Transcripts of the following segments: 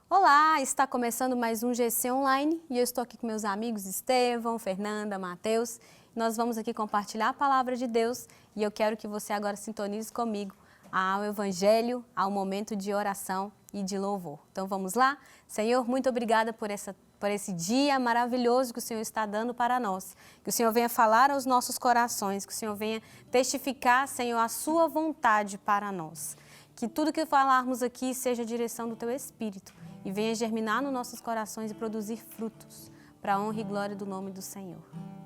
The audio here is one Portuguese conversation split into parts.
Olá, está começando mais um GC Online e eu estou aqui com meus amigos Estevão, Fernanda, Matheus. Nós vamos aqui compartilhar a palavra de Deus e eu quero que você agora sintonize comigo ao Evangelho, ao momento de oração e de louvor. Então vamos lá? Senhor, muito obrigada por esse dia maravilhoso que o Senhor está dando para nós. Que o Senhor venha falar aos nossos corações, que o Senhor venha testificar, Senhor, a sua vontade para nós. Que tudo que falarmos aqui seja a direção do Teu Espírito e venha germinar nos nossos corações e produzir frutos para a honra e glória do nome do Senhor.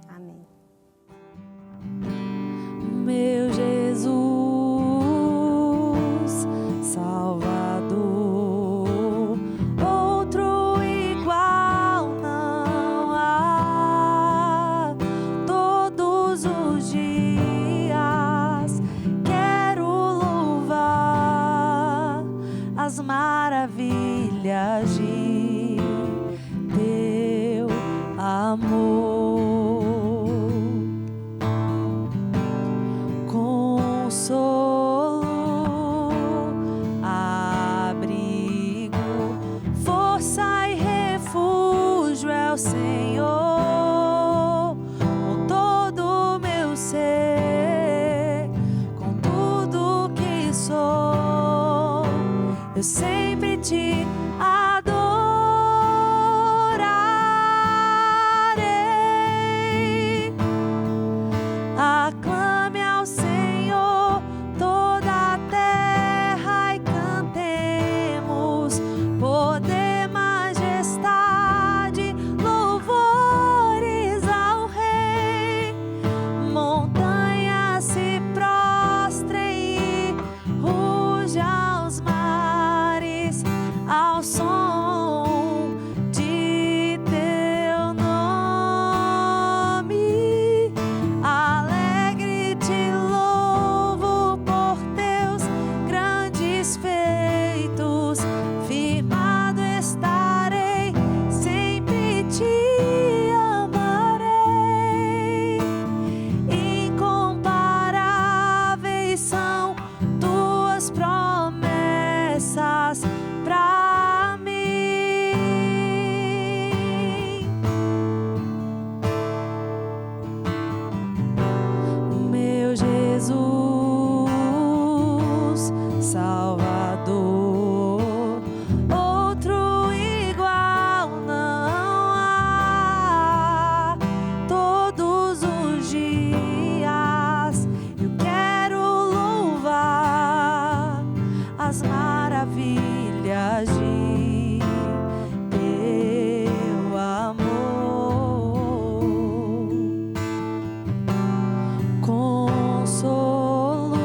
Amém. Meu Jesus, Salvador, outro igual não há. Todos os dias quero louvar as maravilhas de Teu amor. Consolo, abrigo, força e refúgio é o Senhor. Com todo o meu ser, com tudo que sou, eu sempre te adorarei. Aclame ao Senhor toda a terra e cantemos poder, majestade, louvores ao Rei. Montanhas se prostrem e rujam os mares ao som de Teu nome. Alegre te louvo por Teus grandes feitos. Firmado estarei, sempre te amarei. Incomparáveis são Tuas promessas pra mim. Meu Jesus, Salvador, outro igual não há. Todos os dias eu quero louvar as maravilhas de Teu amor. Consolo,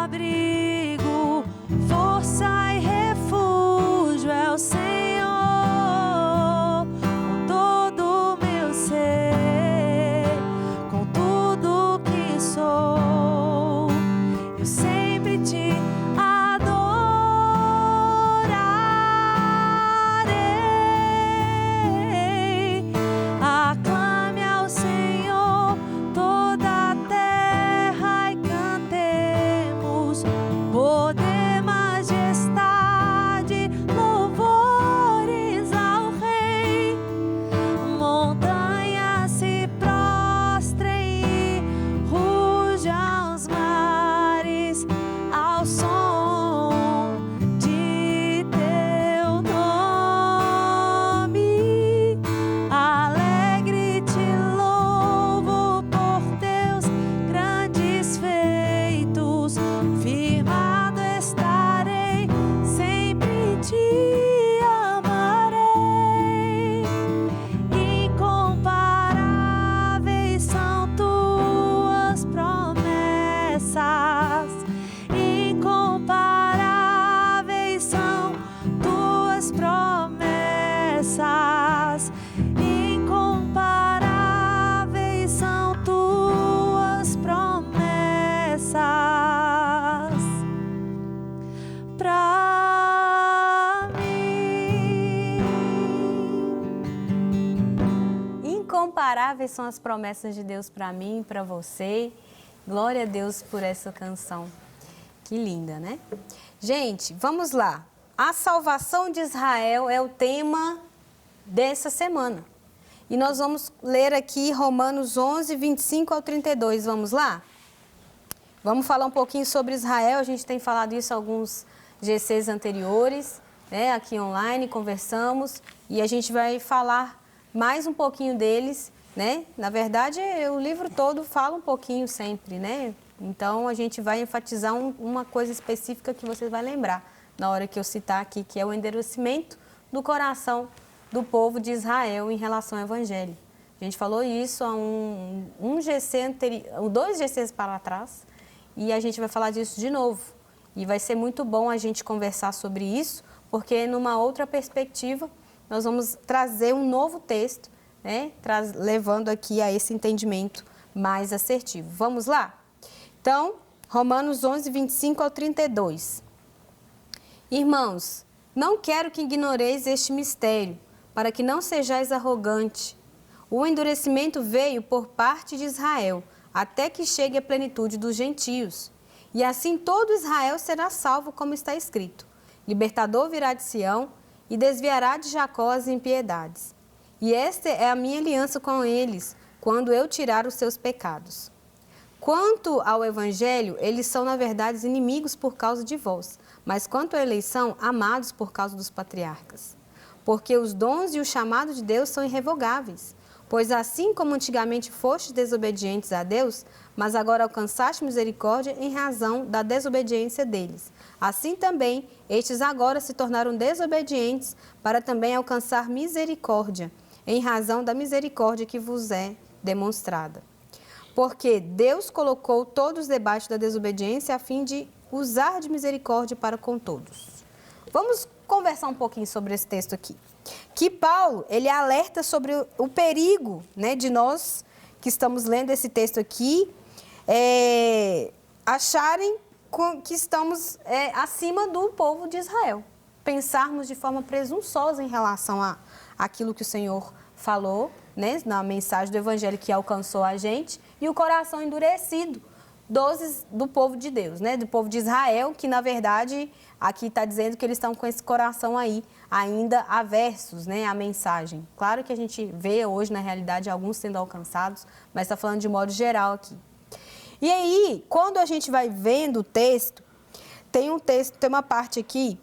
abrigo, força e refúgio é o Senhor. Com todo o meu ser, com tudo que sou, eu sempre te adorarei. Aclame ao Senhor toda a terra e cantemos poder, majestade, louvores ao Rei. Montanhas se prostrem e rujam os mares ao som de Teu nome. Alegre te louvo por Teus grandes feitos. Firmado estarei, sempre te amarei. Incomparáveis são Tuas promessas. Incomparáveis são Tuas promessas. Incomparáveis são Tuas promessas pra mim. Incomparáveis são as promessas de Deus para mim e para você. Glória a Deus por essa canção. Que linda, né? Gente, vamos lá. a salvação de Israel é o tema dessa semana. E nós vamos ler aqui Romanos 11, 25 ao 32. Vamos lá? Vamos falar um pouquinho sobre Israel. A gente tem falado isso em alguns GCs anteriores, né? Aqui online, conversamos. E a gente vai falar mais um pouquinho deles, né? Na verdade, o livro todo fala um pouquinho sempre, né? Então, a gente vai enfatizar uma coisa específica que você vai lembrar na hora que eu citar aqui, que é o endurecimento do coração do povo de Israel em relação ao Evangelho. A gente falou isso há um GC anterior, 2 GCs para trás, e a gente vai falar disso de novo. E vai ser muito bom a gente conversar sobre isso, porque numa outra perspectiva, nós vamos trazer um novo texto, né? Levando aqui a esse entendimento mais assertivo. Vamos lá? Então, Romanos 11, 25 ao 32. Irmãos, não quero que ignoreis este mistério, para que não sejais arrogante. O endurecimento veio por parte de Israel, até que chegue a plenitude dos gentios. E assim todo Israel será salvo, como está escrito. Libertador virá de Sião e desviará de Jacó as impiedades. E esta é a minha aliança com eles, quando eu tirar os seus pecados. Quanto ao Evangelho, eles são, na verdade, inimigos por causa de vós, mas quanto à eleição, amados por causa dos patriarcas. Porque os dons e o chamado de Deus são irrevogáveis. Pois assim como antigamente fostes desobedientes a Deus, mas agora alcançaste misericórdia em razão da desobediência deles. Assim também, estes agora se tornaram desobedientes para também alcançar misericórdia, em razão da misericórdia que vos é demonstrada. Porque Deus colocou todos debaixo da desobediência a fim de usar de misericórdia para com todos. Vamos conversar um pouquinho sobre esse texto aqui. Que Paulo, ele alerta sobre o perigo, né, de nós que estamos lendo esse texto aqui, acharem que estamos acima do povo de Israel. Pensarmos de forma presunçosa em relação àquilo que o Senhor falou, né, na mensagem do Evangelho que alcançou a gente, e o coração endurecido do povo de Deus, né, do povo de Israel, que na verdade aqui está dizendo que eles estão com esse coração aí ainda aversos, né, à mensagem. Claro que a gente vê hoje na realidade alguns sendo alcançados, mas está falando de modo geral aqui. E aí, quando a gente vai vendo o texto, tem uma parte aqui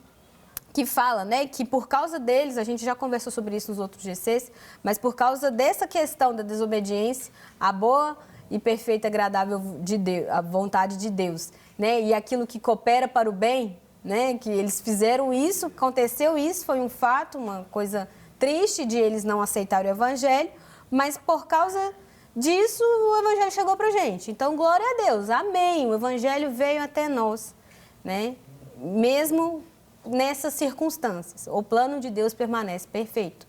que fala, né, que por causa deles, a gente já conversou sobre isso nos outros GCs, mas por causa dessa questão da desobediência, a boa e perfeita e agradável de Deus, a vontade de Deus, né, e aquilo que coopera para o bem, né, que eles fizeram isso, aconteceu isso, foi um fato, uma coisa triste de eles não aceitarem o Evangelho, mas por causa disso o Evangelho chegou para a gente. Então, glória a Deus, amém, o Evangelho veio até nós, né, mesmo nessas circunstâncias, o plano de Deus permanece perfeito.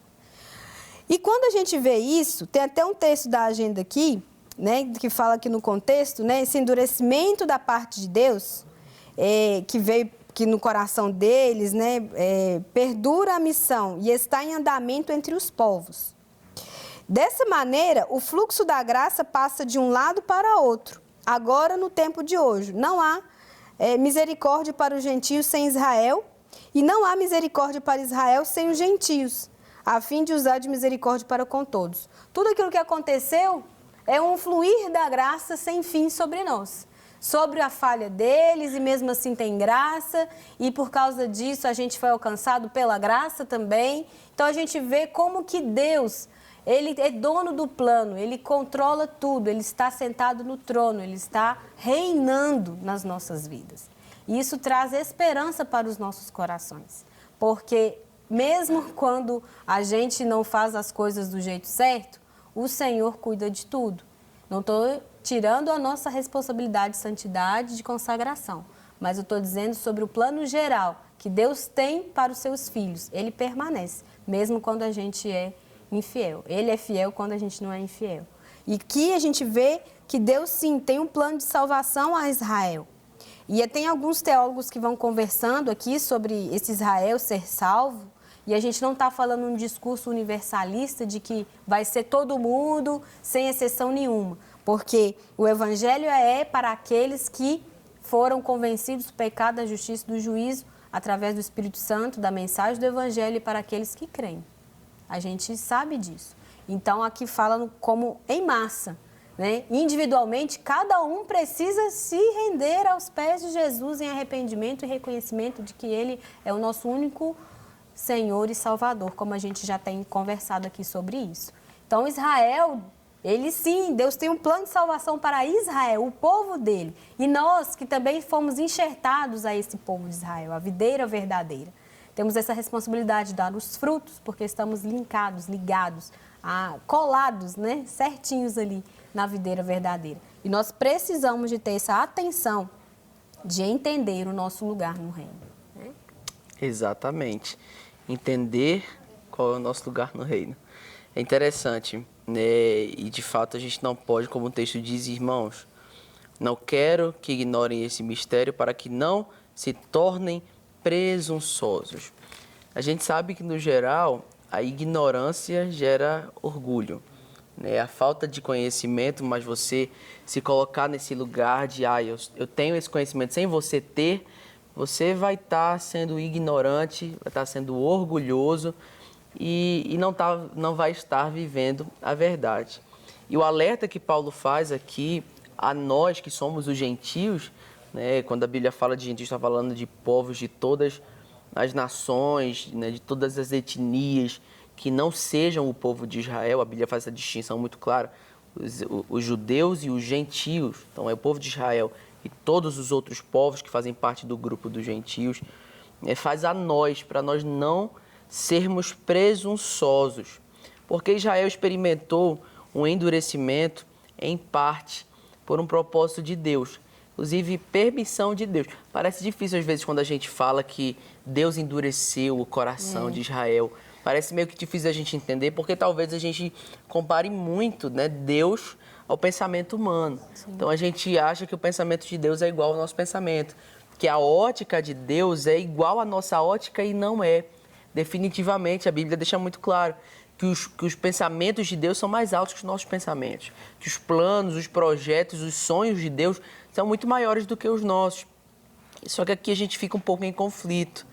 E quando a gente vê isso, tem até um texto da agenda aqui, né, que fala aqui no contexto, né, esse endurecimento da parte de Deus, que veio que no coração deles, né, perdura a missão e está em andamento entre os povos. Dessa maneira, o fluxo da graça passa de um lado para outro. Agora, no tempo de hoje, não há misericórdia para os gentios sem Israel, e não há misericórdia para Israel sem os gentios, a fim de usar de misericórdia para com todos. Tudo aquilo que aconteceu é um fluir da graça sem fim sobre nós. Sobre a falha deles, e mesmo assim tem graça, e por causa disso a gente foi alcançado pela graça também. Então a gente vê como que Deus, Ele é dono do plano, Ele controla tudo, Ele está sentado no trono, Ele está reinando nas nossas vidas. E isso traz esperança para os nossos corações, porque mesmo quando a gente não faz as coisas do jeito certo, o Senhor cuida de tudo. Não estou tirando a nossa responsabilidade de santidade, de consagração, mas eu estou dizendo sobre o plano geral que Deus tem para os seus filhos. Ele permanece, mesmo quando a gente é infiel. Ele é fiel quando a gente não é infiel. E que a gente vê que Deus, sim, tem um plano de salvação a Israel. E tem alguns teólogos que vão conversando aqui sobre esse Israel ser salvo, e a gente não está falando um discurso universalista de que vai ser todo mundo, sem exceção nenhuma, porque o Evangelho é para aqueles que foram convencidos do pecado, da justiça e do juízo através do Espírito Santo, da mensagem do Evangelho para aqueles que creem. A gente sabe disso. Então, aqui fala como em massa, né? Individualmente, cada um precisa se render aos pés de Jesus em arrependimento e reconhecimento de que Ele é o nosso único Senhor e Salvador, como a gente já tem conversado aqui sobre isso. Então, Israel, Deus tem um plano de salvação para Israel, o povo dele. E nós, que também fomos enxertados a esse povo de Israel, a videira verdadeira. Temos essa responsabilidade de dar os frutos, porque estamos ligados, colados, né, certinhos ali na videira verdadeira. E nós precisamos de ter essa atenção de entender o nosso lugar no reino. Né? Exatamente. Entender qual é o nosso lugar no reino. É interessante, né? E de fato a gente não pode, como o texto diz, irmãos, não quero que ignorem esse mistério para que não se tornem presunçosos. A gente sabe que, no geral, a ignorância gera orgulho, né? A falta de conhecimento, mas você se colocar nesse lugar de, eu tenho esse conhecimento sem você ter, você vai estar sendo ignorante, vai estar sendo orgulhoso e não vai estar vivendo a verdade. E o alerta que Paulo faz aqui a nós que somos os gentios, né? Quando a Bíblia fala de gentios, está falando de povos de todas as nações, né? De todas as etnias, que não sejam o povo de Israel. A Bíblia faz essa distinção muito clara, os judeus e os gentios. Então é o povo de Israel e todos os outros povos que fazem parte do grupo dos gentios. Faz a nós, para nós não sermos presunçosos, porque Israel experimentou um endurecimento em parte por um propósito de Deus, inclusive permissão de Deus. Parece difícil às vezes quando a gente fala que Deus endureceu o coração de Israel. Parece meio que difícil a gente entender, porque talvez a gente compare muito, né, Deus ao pensamento humano. Sim. Então a gente acha que o pensamento de Deus é igual ao nosso pensamento, que a ótica de Deus é igual à nossa ótica e não é. Definitivamente, a Bíblia deixa muito claro que os pensamentos de Deus são mais altos que os nossos pensamentos, que os planos, os projetos, os sonhos de Deus são muito maiores do que os nossos. Só que aqui a gente fica um pouco em conflito.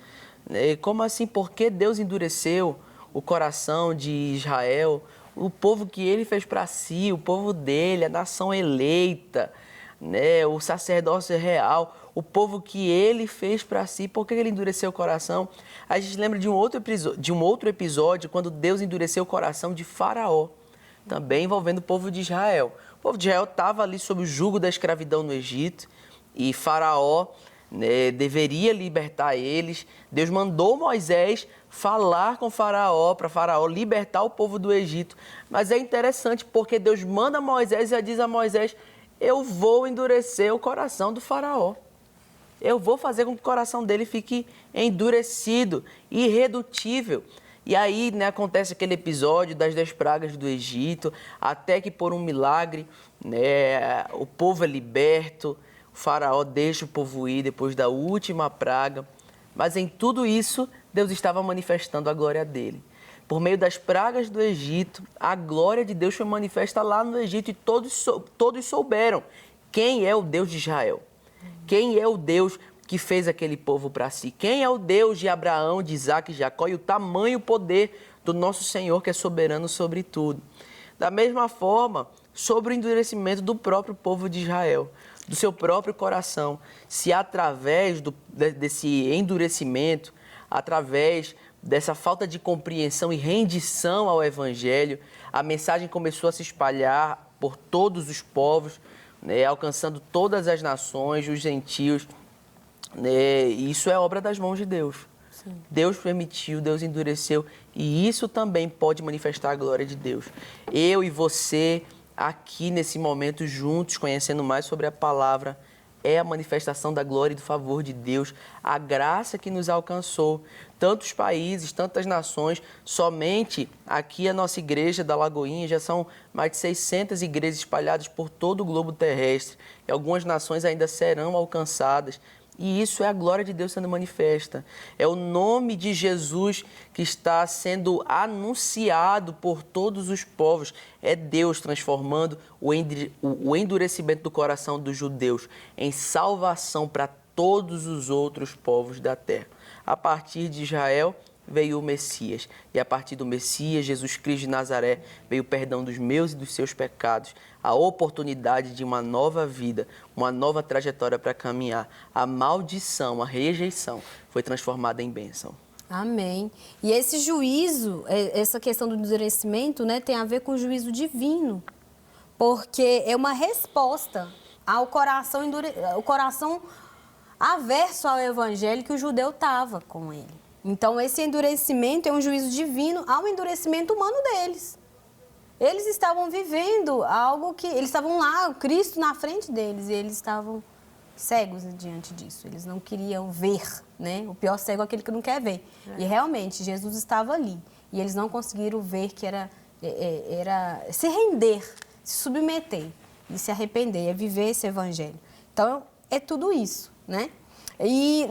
Como assim? Por que Deus endureceu o coração de Israel, o povo que ele fez para si, o povo dele, a nação eleita, né? O sacerdócio real, o povo que ele fez para si? Por que ele endureceu o coração? A gente lembra de um outro episódio quando Deus endureceu o coração de Faraó, também envolvendo o povo de Israel. O povo de Israel estava ali sob o jugo da escravidão no Egito e Faraó, né, deveria libertar eles. Deus mandou Moisés falar com Faraó, para Faraó libertar o povo do Egito. Mas é interessante porque Deus manda Moisés e diz a Moisés: eu vou endurecer o coração do Faraó. Eu vou fazer com que o coração dele fique endurecido, irredutível. E aí, né, acontece aquele episódio das 10 pragas do Egito, até que por um milagre, né, o povo é liberto, o Faraó deixa o povo ir depois da última praga. Mas em tudo isso, Deus estava manifestando a glória dele. Por meio das pragas do Egito, a glória de Deus foi manifesta lá no Egito e todos souberam quem é o Deus de Israel. Quem é o Deus que fez aquele povo para si? Quem é o Deus de Abraão, de Isaac e Jacó e o tamanho poder do nosso Senhor, que é soberano sobre tudo? Da mesma forma, sobre o endurecimento do próprio povo de Israel, do seu próprio coração. Se através desse endurecimento, através dessa falta de compreensão e rendição ao Evangelho, a mensagem começou a se espalhar por todos os povos, né, alcançando todas as nações, os gentios, né, e isso é obra das mãos de Deus. Sim. Deus permitiu, Deus endureceu, e isso também pode manifestar a glória de Deus. Eu e você, aqui nesse momento, juntos, conhecendo mais sobre a palavra, é a manifestação da glória e do favor de Deus, a graça que nos alcançou. Tantos países, tantas nações, somente aqui a nossa igreja da Lagoinha já são mais de 600 igrejas espalhadas por todo o globo terrestre. E algumas nações ainda serão alcançadas. E isso é a glória de Deus sendo manifesta. É o nome de Jesus que está sendo anunciado por todos os povos. É Deus transformando o endurecimento do coração dos judeus em salvação para todos os outros povos da terra. A partir de Israel veio o Messias. E a partir do Messias, Jesus Cristo de Nazaré, veio o perdão dos meus e dos seus pecados, a oportunidade de uma nova vida, uma nova trajetória para caminhar. A maldição, a rejeição foi transformada em bênção. Amém. E esse juízo, essa questão do endurecimento, né, tem a ver com o juízo divino, porque é uma resposta ao coração, o coração averso ao evangelho que o judeu estava com ele. Então, esse endurecimento é um juízo divino ao endurecimento humano deles. Eles estavam vivendo algo que... Eles estavam lá, Cristo na frente deles, e eles estavam cegos diante disso. Eles não queriam ver, né? O pior cego é aquele que não quer ver. E, realmente, Jesus estava ali. E eles não conseguiram ver que era se render, se submeter e se arrepender, é viver esse evangelho. Então, é tudo isso, né? E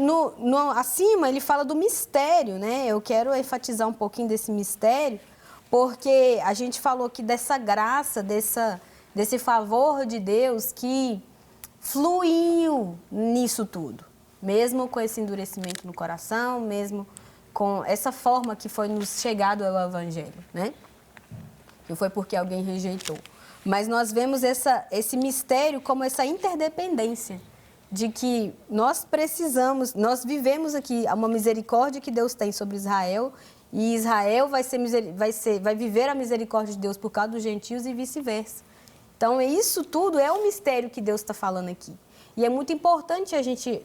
acima ele fala do mistério, né? Eu quero enfatizar um pouquinho desse mistério, porque a gente falou aqui dessa graça, desse favor de Deus que fluiu nisso tudo. Mesmo com esse endurecimento no coração, mesmo com essa forma que foi nos chegado ao Evangelho, né? Não foi porque alguém rejeitou. Mas nós vemos esse mistério como essa interdependência, de que nós precisamos, nós vivemos aqui uma misericórdia que Deus tem sobre Israel, e Israel vai viver a misericórdia de Deus por causa dos gentios e vice-versa. Então, isso tudo é o mistério que Deus está falando aqui. E é muito importante a gente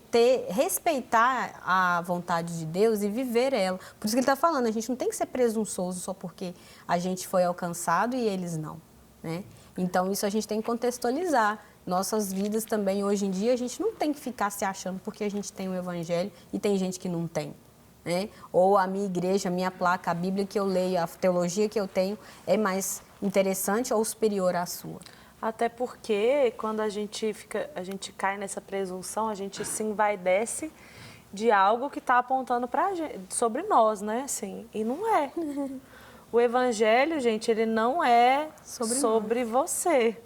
respeitar a vontade de Deus e viver ela. Por isso que ele está falando, a gente não tem que ser presunçoso só porque a gente foi alcançado e eles não, né? Então, isso a gente tem que contextualizar. Nossas vidas também, hoje em dia, a gente não tem que ficar se achando porque a gente tem o Evangelho e tem gente que não tem, né? Ou a minha igreja, a minha placa, a Bíblia que eu leio, a teologia que eu tenho é mais interessante ou superior à sua. Até porque, quando a gente cai nessa presunção, a gente se envaidece de algo que está apontando sobre nós, né? Assim, e não é. O Evangelho, gente, ele não é sobre você.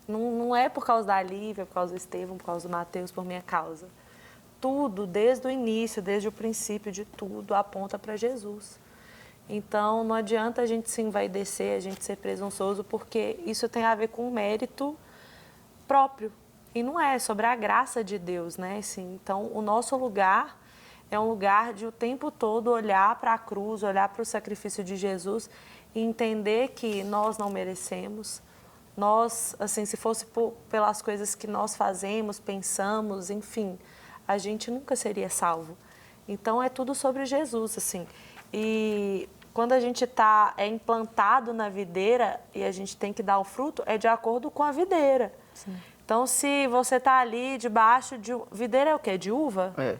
Não é por causa da Lívia, por causa do Estevão, por causa do Mateus, por minha causa. Tudo, desde o início, desde o princípio de tudo, aponta para Jesus. Então, não adianta a gente se envaidecer, a gente ser presunçoso, porque isso tem a ver com o mérito próprio. E não é sobre a graça de Deus, né? Assim, então, o nosso lugar é um lugar de o tempo todo olhar para a cruz, olhar para o sacrifício de Jesus e entender que nós não merecemos. Nós, assim, se fosse pelas coisas que nós fazemos, pensamos, enfim, a gente nunca seria salvo. Então, é tudo sobre Jesus, assim. E quando a gente é implantado na videira e a gente tem que dar o fruto, é de acordo com a videira. Sim. Então, se você está ali debaixo de... Videira é o quê? De uva? É.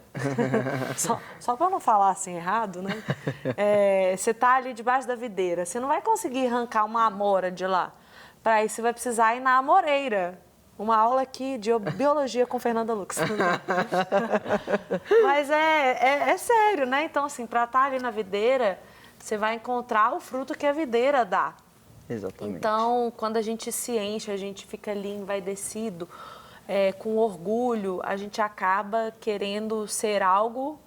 Só para não falar assim errado, né? Você está ali debaixo da videira, você não vai conseguir arrancar uma amora de lá. Para isso, você vai precisar ir na amoreira. Uma aula aqui de biologia com Fernanda Lux. Mas é sério, né? Então, assim, para estar ali na videira, você vai encontrar o fruto que a videira dá. Exatamente. Então, quando a gente se enche, a gente fica ali envaidecido, com orgulho, a gente acaba querendo ser algo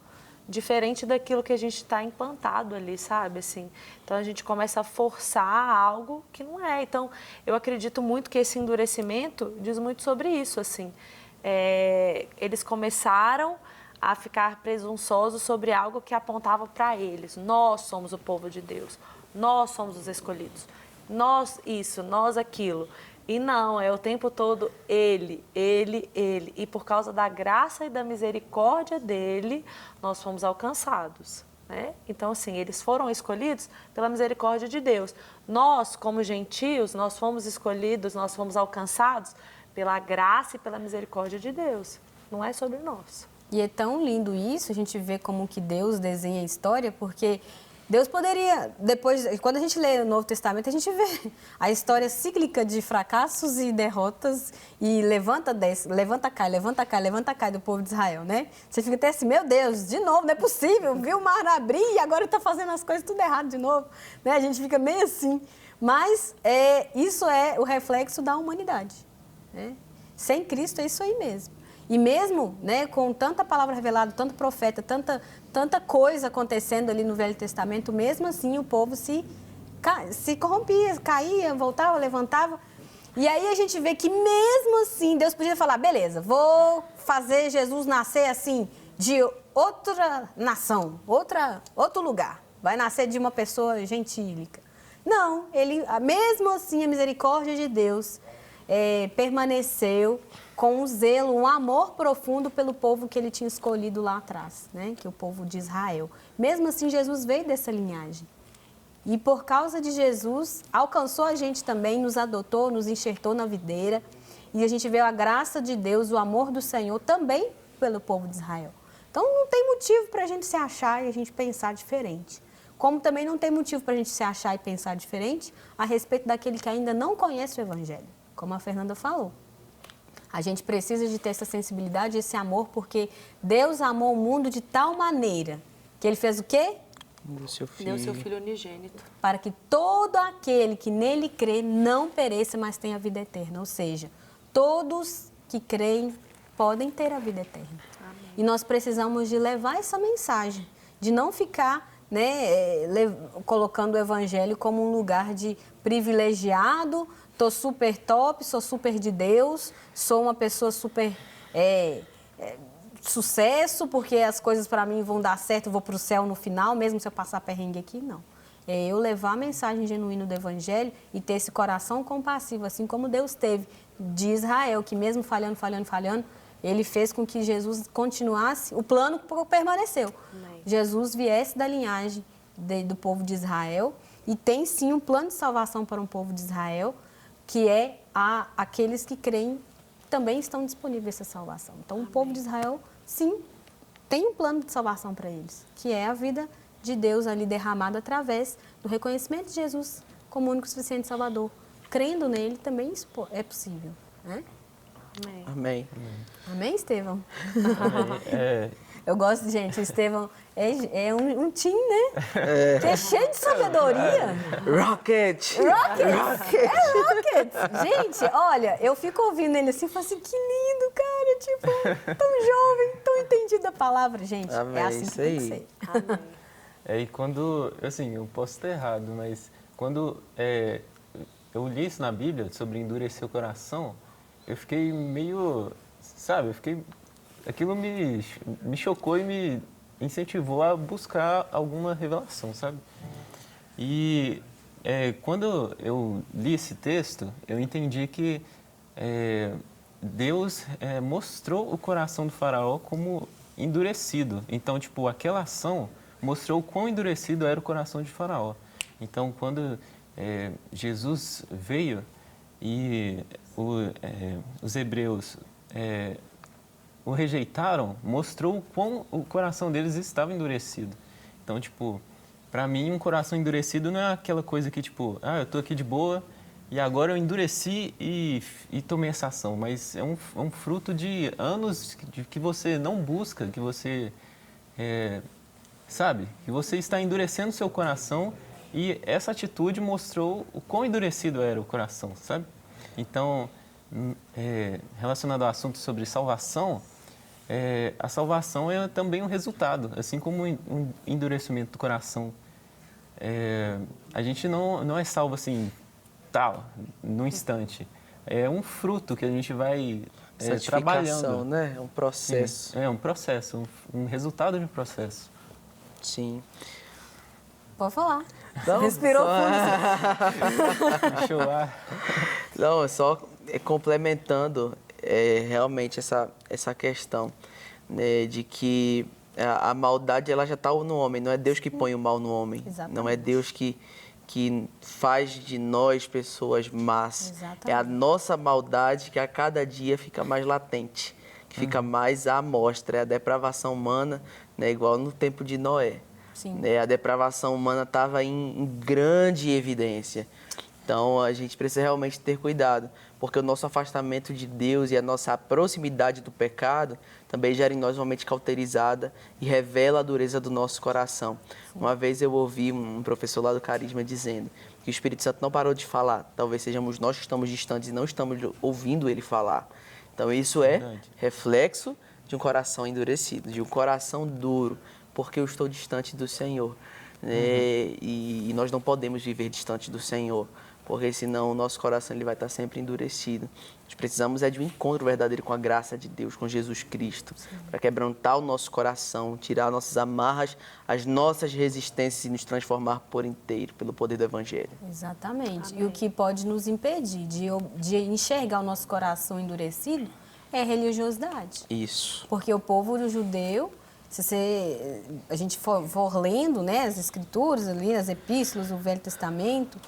diferente daquilo que a gente está implantado ali, sabe? Assim, então, a gente começa a forçar algo que não é. Então, eu acredito muito que esse endurecimento diz muito sobre isso, assim. Eles começaram a ficar presunçosos sobre algo que apontava para eles. Nós somos o povo de Deus, nós somos os escolhidos, nós isso, nós aquilo. E não, é o tempo todo ele. E por causa da graça e da misericórdia dele, nós fomos alcançados, né? Então, assim, eles foram escolhidos pela misericórdia de Deus. Nós, como gentios, nós fomos escolhidos, nós fomos alcançados pela graça e pela misericórdia de Deus. Não é sobre nós. E é tão lindo isso, a gente vê como que Deus desenha a história, porque Deus poderia, depois, quando a gente lê o Novo Testamento, a gente vê a história cíclica de fracassos e derrotas e levanta, desce, levanta, cai do povo de Israel, né? Você fica até assim, meu Deus, de novo, não é possível, viu o mar abrir e agora está fazendo as coisas tudo errado de novo, né? A gente fica meio assim, mas isso é o reflexo da humanidade, né? Sem Cristo é isso aí mesmo. E mesmo, né, com tanta palavra revelada, tanto profeta, tanta coisa acontecendo ali no Velho Testamento, mesmo assim o povo se corrompia, caía, voltava, levantava. E aí a gente vê que mesmo assim Deus podia falar, beleza, vou fazer Jesus nascer assim de outra nação, outro lugar. Vai nascer de uma pessoa gentílica. Não, mesmo assim a misericórdia de Deus permaneceu com um zelo, um amor profundo pelo povo que ele tinha escolhido lá atrás, né? Que é o povo de Israel. Mesmo assim, Jesus veio dessa linhagem. E por causa de Jesus, alcançou a gente também, nos adotou, nos enxertou na videira. E a gente vê a graça de Deus, o amor do Senhor também pelo povo de Israel. Então não tem motivo para a gente se achar e a gente pensar diferente. Como também não tem motivo para a gente se achar e pensar diferente a respeito daquele que ainda não conhece o Evangelho, como a Fernanda falou. A gente precisa de ter essa sensibilidade, esse amor, porque Deus amou o mundo de tal maneira que Ele fez o quê? Deu seu filho. Deu seu Filho unigênito. Para que todo aquele que nele crê não pereça, mas tenha a vida eterna. Ou seja, todos que creem podem ter a vida eterna. Amém. E nós precisamos de levar essa mensagem, de não ficar, né, colocando o Evangelho como um lugar de privilegiado. Tô super top, sou super de Deus, sou uma pessoa super sucesso, porque as coisas para mim vão dar certo, eu vou para o céu no final, mesmo se eu passar perrengue aqui, não. É eu levar a mensagem genuína do Evangelho e ter esse coração compassivo, assim como Deus teve de Israel, que mesmo falhando, Ele fez com que Jesus continuasse, o plano permaneceu. Amém. Jesus viesse da linhagem do povo de Israel e tem sim um plano de salvação para um povo de Israel, que é aqueles que creem também estão disponíveis essa salvação. Então, o povo de Israel, sim, tem um plano de salvação para eles, que é a vida de Deus ali derramada através do reconhecimento de Jesus como único e suficiente Salvador. Crendo nele também isso é possível, né? Amém. Amém. Amém, Estevão? É, Eu gosto, gente, o Estevão é um tim, né? Que é cheio de sabedoria. Rocket! Rocket! Gente, olha, eu fico ouvindo ele assim e falo assim, que lindo, cara, tipo, tão jovem, tão entendido da palavra. Gente, Amém, é assim que isso tem que aí. ser. Amém. e quando, assim, eu posso estar errado, mas quando eu li isso na Bíblia, sobre endurecer o coração, eu fiquei meio, sabe, aquilo me chocou e me incentivou a buscar alguma revelação, sabe? E quando eu li esse texto, eu entendi que Deus mostrou o coração do faraó como endurecido. Então, tipo, aquela ação mostrou o quão endurecido era o coração de faraó. Então, quando Jesus veio e os hebreus o rejeitaram, mostrou o quão o coração deles estava endurecido. Então, tipo, para mim, um coração endurecido não é aquela coisa que, tipo, eu tô aqui de boa e agora eu endureci e tomei essa ação. Mas é um fruto de anos que você não busca, que você, sabe? Que você está endurecendo seu coração e essa atitude mostrou o quão endurecido era o coração, sabe? Então, relacionado ao assunto sobre salvação, a salvação é também um resultado, assim como um endurecimento do coração. A gente não é salvo assim, no instante. É um fruto que a gente vai trabalhando. Né? É um processo. Sim, é um processo, um resultado de um processo. Sim. Pode falar. Não, Respirou fundo. Deixa eu ar. Não, é só complementando realmente essa questão, né, de que a maldade ela já está no homem, não é Deus que põe o mal no homem. Exatamente. Não é Deus que faz de nós pessoas más. Exatamente. É a nossa maldade que a cada dia fica mais latente, que fica mais à mostra. É a depravação humana, né, igual no tempo de Noé. Sim. A depravação humana estava em grande evidência. Então, a gente precisa realmente ter cuidado, porque o nosso afastamento de Deus e a nossa proximidade do pecado também gera em nós uma mente cauterizada e revela a dureza do nosso coração. Sim. Uma vez eu ouvi um professor lá do Carisma dizendo que o Espírito Santo não parou de falar. Talvez sejamos nós que estamos distantes e não estamos ouvindo ele falar. Então isso é Verdade. reflexo de um coração endurecido, de um coração duro, porque eu estou distante do Senhor. E nós não podemos viver distante do Senhor, porque senão o nosso coração ele vai estar sempre endurecido. Nós precisamos de um encontro verdadeiro com a graça de Deus, com Jesus Cristo, para quebrantar o nosso coração, tirar nossas amarras, as nossas resistências e nos transformar por inteiro pelo poder do Evangelho. Exatamente. Amém. E o que pode nos impedir de enxergar o nosso coração endurecido é a religiosidade. Isso. Porque o povo judeu, a gente for lendo, né, as escrituras ali, as epístolas do Velho Testamento,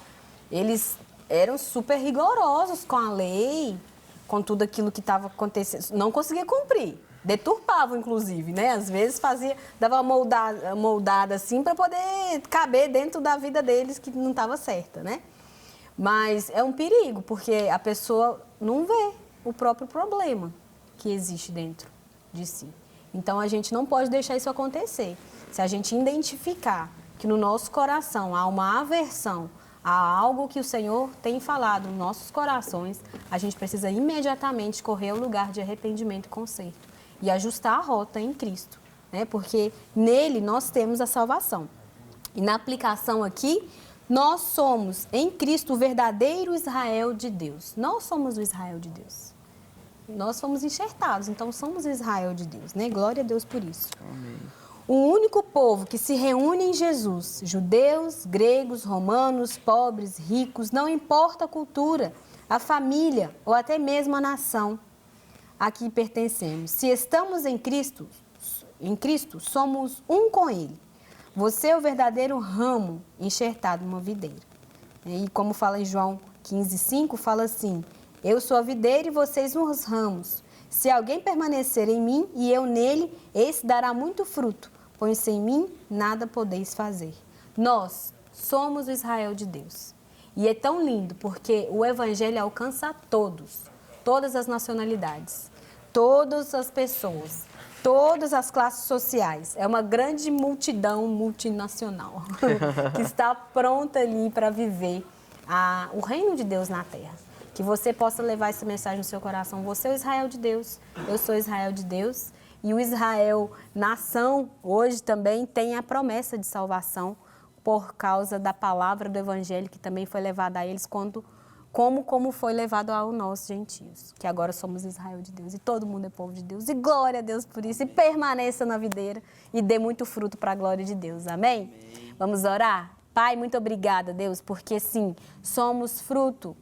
eles eram super rigorosos com a lei, com tudo aquilo que estava acontecendo. Não conseguia cumprir. Deturpavam, inclusive, né? Às vezes dava uma moldada assim para poder caber dentro da vida deles que não estava certa, né? Mas é um perigo, porque a pessoa não vê o próprio problema que existe dentro de si. Então, a gente não pode deixar isso acontecer. Se a gente identificar que no nosso coração há uma aversão a algo que o Senhor tem falado nos nossos corações, a gente precisa imediatamente correr ao lugar de arrependimento e conserto e ajustar a rota em Cristo, né? Porque nele nós temos a salvação. E na aplicação aqui, nós somos em Cristo o verdadeiro Israel de Deus. Nós somos o Israel de Deus. Nós fomos enxertados, então somos o Israel de Deus, né? Glória a Deus por isso. Amém. O único povo que se reúne em Jesus, judeus, gregos, romanos, pobres, ricos, não importa a cultura, a família ou até mesmo a nação a que pertencemos. Se estamos em Cristo, somos um com Ele. Você é o verdadeiro ramo enxertado numa videira. E como fala em João 15:5, fala assim: eu sou a videira e vocês os ramos. Se alguém permanecer em mim e eu nele, esse dará muito fruto, pois sem mim nada podeis fazer. Nós somos o Israel de Deus. E é tão lindo porque o Evangelho alcança a todos, todas as nacionalidades, todas as pessoas, todas as classes sociais. É uma grande multidão multinacional que está pronta ali para viver o reino de Deus na terra. Que você possa levar essa mensagem no seu coração. Você é o Israel de Deus, eu sou o Israel de Deus. E o Israel, nação, hoje também tem a promessa de salvação por causa da palavra do Evangelho que também foi levada a eles como foi levado aos nós gentios, que agora somos Israel de Deus e todo mundo é povo de Deus. E glória a Deus por isso, e permaneça na videira e dê muito fruto para a glória de Deus. Amém? Vamos orar? Pai, muito obrigada, Deus, porque sim, somos fruto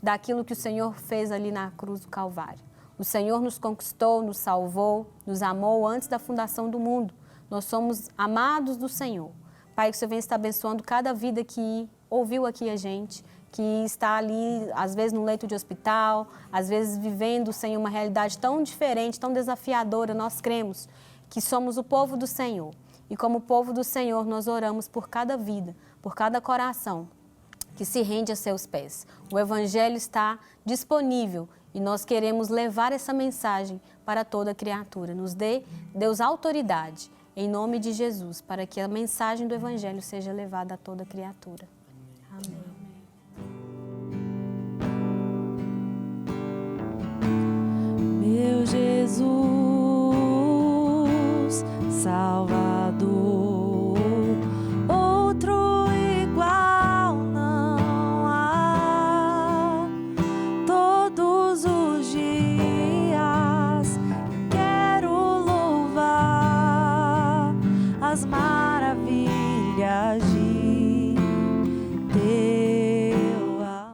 daquilo que o Senhor fez ali na cruz do Calvário. O Senhor nos conquistou, nos salvou, nos amou antes da fundação do mundo. Nós somos amados do Senhor. Pai, que o Senhor venha estar abençoando cada vida que ouviu aqui a gente, que está ali, às vezes, no leito de hospital, às vezes vivendo, Senhor, uma realidade tão diferente, tão desafiadora. Nós cremos que somos o povo do Senhor. E como povo do Senhor, nós oramos por cada vida, por cada coração que se rende a seus pés. O Evangelho está disponível e nós queremos levar essa mensagem para toda criatura. Nos dê, Deus, autoridade, em nome de Jesus, para que a mensagem do Evangelho seja levada a toda criatura. Amém. Meu Jesus, Salvador, outro igual não há. Todos os dias quero louvar as maravilhas de